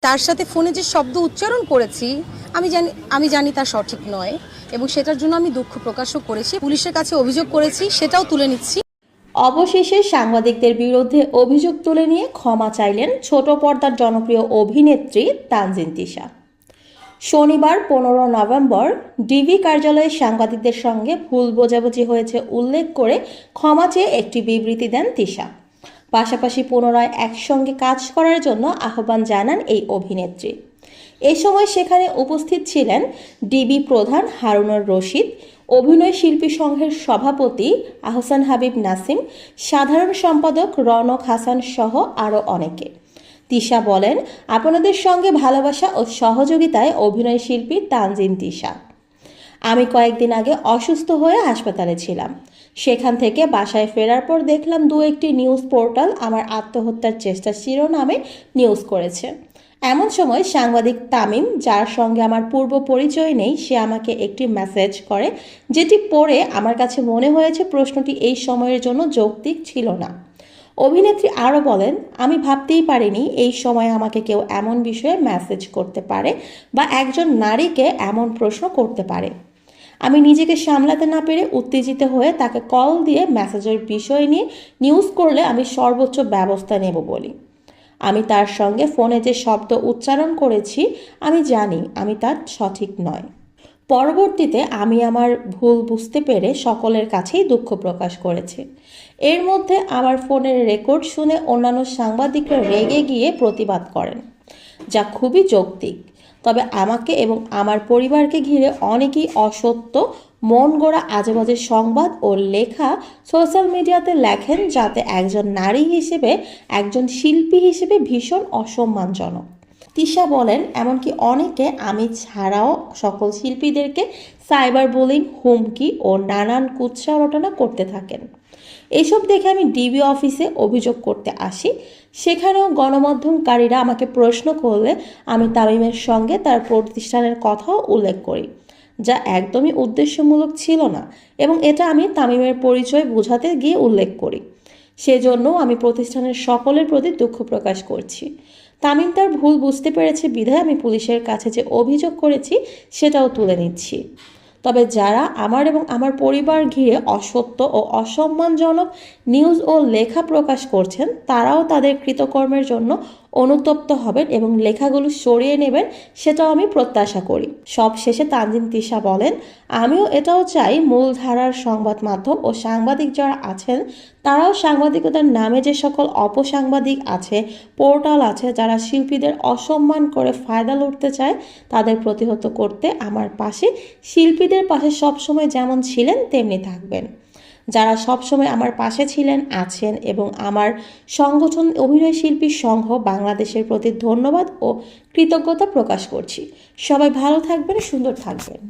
তার সাথে ফোনে যে শব্দ উচ্চারণ করেছি আমি জানি তা সঠিক নয় এবং সেটার জন্য আমি দুঃখ প্রকাশও করেছি, পুলিশের কাছে অভিযোগ করেছি, সেটাও তুলে নিচ্ছি। অবশেষে সাংবাদিকদের বিরুদ্ধে অভিযোগ তুলে নিয়ে ক্ষমা চাইলেন ছোট পর্দার জনপ্রিয় অভিনেত্রী তানজিন তিশা। শনিবার 15 নভেম্বর ডিবি কার্যালয়ে সাংবাদিকদের সঙ্গে ভুল বোঝাবুঝি হয়েছে উল্লেখ করে ক্ষমা চেয়ে একটি বিবৃতি দেন তিশা। পাশাপাশি পুনরায় একসঙ্গে কাজ করার জন্য আহ্বান জানান এই অভিনেত্রী। এ সময় সেখানে উপস্থিত ছিলেন ডিবি প্রধান হারুনুর রশিদ, অভিনয় শিল্পী সংঘের সভাপতি আহসান হাবিব নাসিম, সাধারণ সম্পাদক রনক হাসান সহ আরও অনেকে। তিশা বলেন, আপনাদের সঙ্গে ভালোবাসা ও সহযোগিতায় অভিনয় শিল্পী তানজিন তিশা। আমি কয়েকদিন আগে অসুস্থ হয়ে হাসপাতালে ছিলাম। সেখান থেকে বাসায় ফেরার পর দেখলাম দু একটি নিউজ পোর্টাল আমার আত্মহত্যার চেষ্টা শিরোনামে নিউজ করেছে। এমন সময় সাংবাদিক তামিম, যার সঙ্গে আমার পূর্ব পরিচয় নেই, সে আমাকে একটি মেসেজ করে, যেটি পড়ে আমার কাছে মনে হয়েছে প্রশ্নটি এই সময়ের জন্য যৌক্তিক ছিল না। অভিনেত্রী আরও বলেন, আমি ভাবতেই পারিনি এই সময় আমাকে কেউ এমন বিষয়ে মেসেজ করতে পারে বা একজন নারীকে এমন প্রশ্ন করতে পারে। আমি নিজেকে সামলাতে না পেরে উত্তেজিত হয়ে তাকে কল দিয়ে মেসেজের বিষয় নিয়ে নিউজ করলে আমি সর্বোচ্চ ব্যবস্থা নেব বলি। আমি তার সঙ্গে ফোনে যে শব্দ উচ্চারণ করেছি আমি জানি আমি তার সঠিক নয়। পরবর্তীতে আমি আমার ভুল বুঝতে পেরে সকলের কাছেই দুঃখ প্রকাশ করেছি। এর মধ্যে আমার ফোনের রেকর্ড শুনে অন্যান্য সাংবাদিকরা রেগে গিয়ে প্রতিবাদ করেন, যা খুবই যৌক্তিক। তবে আমাকে এবং আমার পরিবারকে ঘিরে অনেকেই অসত্য, মন গড়া আজেবাজে সংবাদ ও লেখা সোশ্যাল মিডিয়াতে লেখেন, যাতে একজন নারী হিসেবে, একজন শিল্পী হিসেবে ভীষণ অসম্মানজনক। তিশা বলেন, এমনকি অনেকে আমি ছাড়াও সকল শিল্পীদেরকে সাইবার বুলিং, হুমকি ও নানান কুৎসা রটনা করতে থাকেন। এসব দেখে আমি ডিবি অফিসে অভিযোগ করতে আসি। সেখানেও গণমাধ্যমকারীরা আমাকে প্রশ্ন করলে আমি তামিমের সঙ্গে তার প্রতিষ্ঠানের কথাও উল্লেখ করি, যা একদমই উদ্দেশ্যমূলক ছিল না, এবং এটা আমি তামিমের পরিচয় বোঝাতে গিয়ে উল্লেখ করি। সেজন্য আমি প্রতিষ্ঠানের সকলের প্রতি দুঃখ প্রকাশ করছি। তামিম তার ভুল বুঝতে পেরেছে বিধায় আমি পুলিশের কাছে যে অভিযোগ করেছি সেটাও তুলে নিচ্ছি। তবে যারা আমার এবং আমার পরিবার ঘিরে অসত্য ও অসম্মানজনক নিউজ ও লেখা প্রকাশ করছেন, তারাও তাদের কৃতকর্মের জন্য অনুতপ্ত হবেন এবং লেখাগুলো সরিয়ে নেবেন, সেটাও আমি প্রত্যাশা করি। সবশেষে তানজিন তিশা বলেন, আমিও এটাও চাই মূলধারার সংবাদ মাধ্যম ও সাংবাদিক যারা আছেন তারাও সাংবাদিকতার নামে যে সকল অপসাংবাদিক আছে, পোর্টাল আছে, যারা শিল্পীদের অসম্মান করে ফায়দা লুটতে চায়, তাদের প্রতিহত করতে আমার পাশে, শিল্পীদের পাশে সবসময় যেমন ছিলেন তেমনি থাকবেন। যারা সবসময় আমার পাশে ছিলেন, আছেন এবং আমার সংগঠন অভিনয় শিল্পী সংঘ বাংলাদেশের প্রতি ধন্যবাদ ও কৃতজ্ঞতা প্রকাশ করছি। সবাই ভালো থাকবেন, সুন্দর থাকবেন।